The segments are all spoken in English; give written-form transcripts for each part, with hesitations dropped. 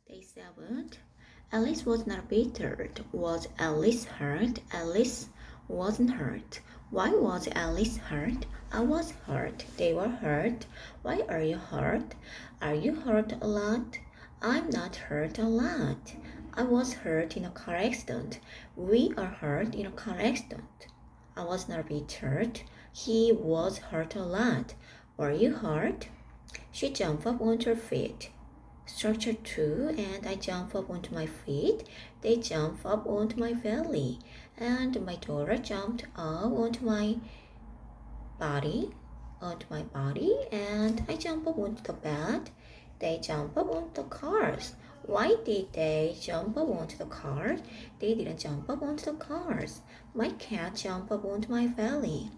Day 7. Alice was not bitter. Was Alice hurt? Alice wasn't hurt. Why was Alice hurt? I was hurt. They were hurt. Why are you hurt? Are you hurt a lot? I'm not hurt a lot. I was hurt in a car accident. We are hurt in a car accident. I was not a bit hurt. He was hurt a lot. Were you hurt? She jumped up onto her feet. Structure 2, and I jump up onto my feet. They jump up onto my belly, and my daughter jumped up onto my body, and I jump up onto the bed. They jump up onto the cars. Why did they jump up onto the cars? They didn't jump up onto the cars. My cat jumped up onto my belly.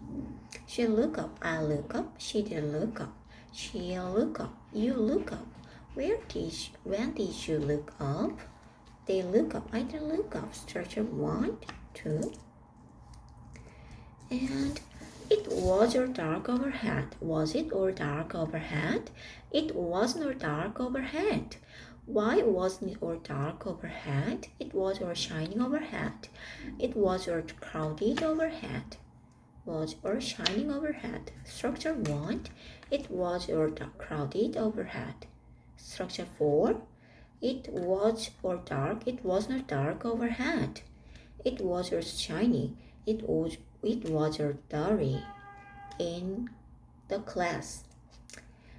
She looked up. I look up. She didn't look up. She look up. You look up. When did you look up? They look up. I didn't look up. Structure 1, 2. And it was or dark overhead. Was it or dark overhead? It wasn't or dark overhead. Why wasn't it or dark overhead? It was or shining overhead. It was or crowded overhead. Was or shining overhead. Structure 1. It was or crowded overhead. Structure 4. It was or dark. It was not dark overhead. It was or shiny. It was or dirty in the class.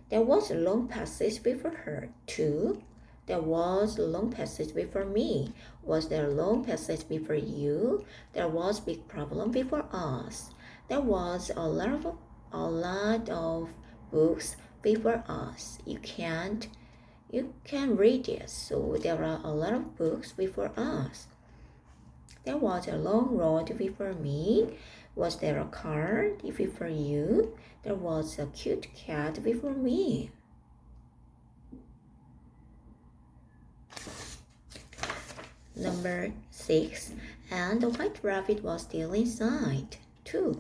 There was a long passage before her. 2. There was a long passage before me. Was there a long passage before you? There was big problem before us. There was a lot of books before us. You can read it. So there are a lot of books before us. There was a long road before me. Was there a car before you? There was a cute cat before me. Number 6. And the white rabbit was still inside. 2.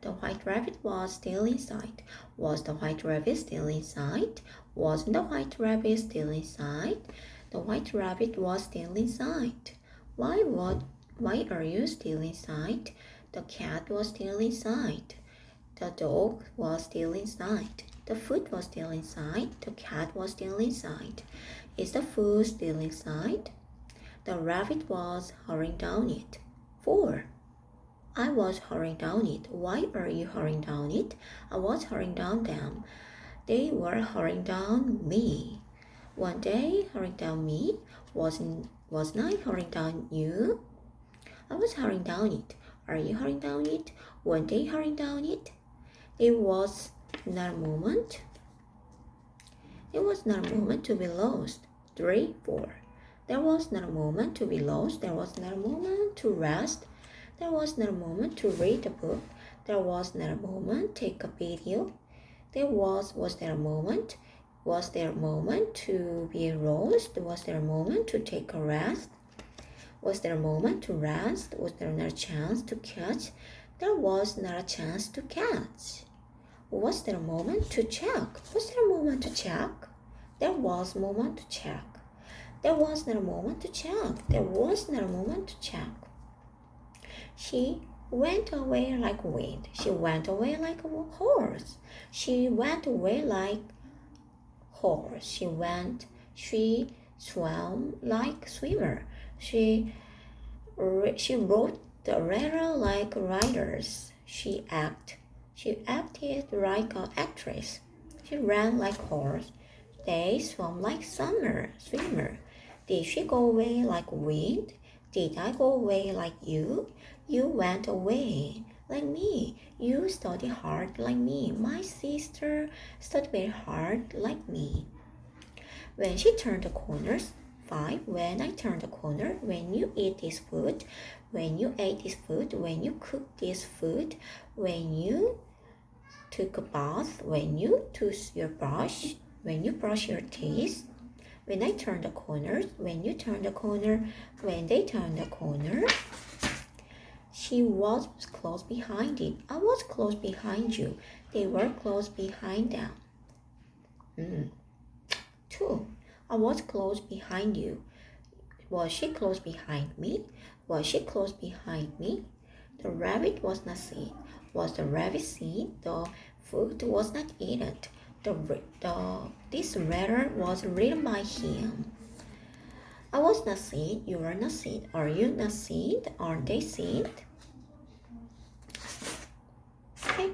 The white rabbit was still inside. Was the white rabbit still inside? Wasn't the white rabbit still inside? The white rabbit was still inside. Why are you still inside? The cat was still inside. The dog was still inside. The food was still inside. The cat was still inside. Is the food still inside? The rabbit was hurrying down it. 4. I was hurrying down it. Why are you hurrying down it? I was hurrying down them. They were hurrying down me. One day hurrying down me. Wasn't I hurrying down you? I was hurrying down it. Are you hurrying down it? One day hurrying down it. It was not a moment. It was not a moment to be lost. 3, 4. There was not a moment to be lost. There was not a moment to rest. There was not a moment to read a book. There was not a moment to take a video. Was there a moment? Was there a moment to be roast? Was there a moment to take a rest? Was there a moment to rest? Was there not a chance to catch? There was not a chance to catch. Was there a moment to check? Was there a moment to check? There was a moment to check. There was not a moment to check. There was not a moment to check. She went away like wind. She went away like a horse. She went away like horse. She swam like swimmer. She rode the river like riders. She acted like an actress. She ran like horse. They swam like swimmer. Did she go away like wind? Did I go away like you? You went away like me. You studied hard like me. My sister studied very hard like me. When she turned the corners. 5. When I turned the corner. When you eat this food. When you ate this food. When you cooked this food. When you took a bath. When you took your brush. When you brush your teeth. When I turned the corners. When you turned the corner. When they turned the corner. She was close behind it. I was close behind you. They were close behind them. 2. I was close behind you. Was she close behind me? Was she close behind me? The rabbit was not seen. Was the rabbit seen? The food was not eaten. This letter was written by him. I was not seen. You were not seen. Are you not seen? Aren't they seen? Okay.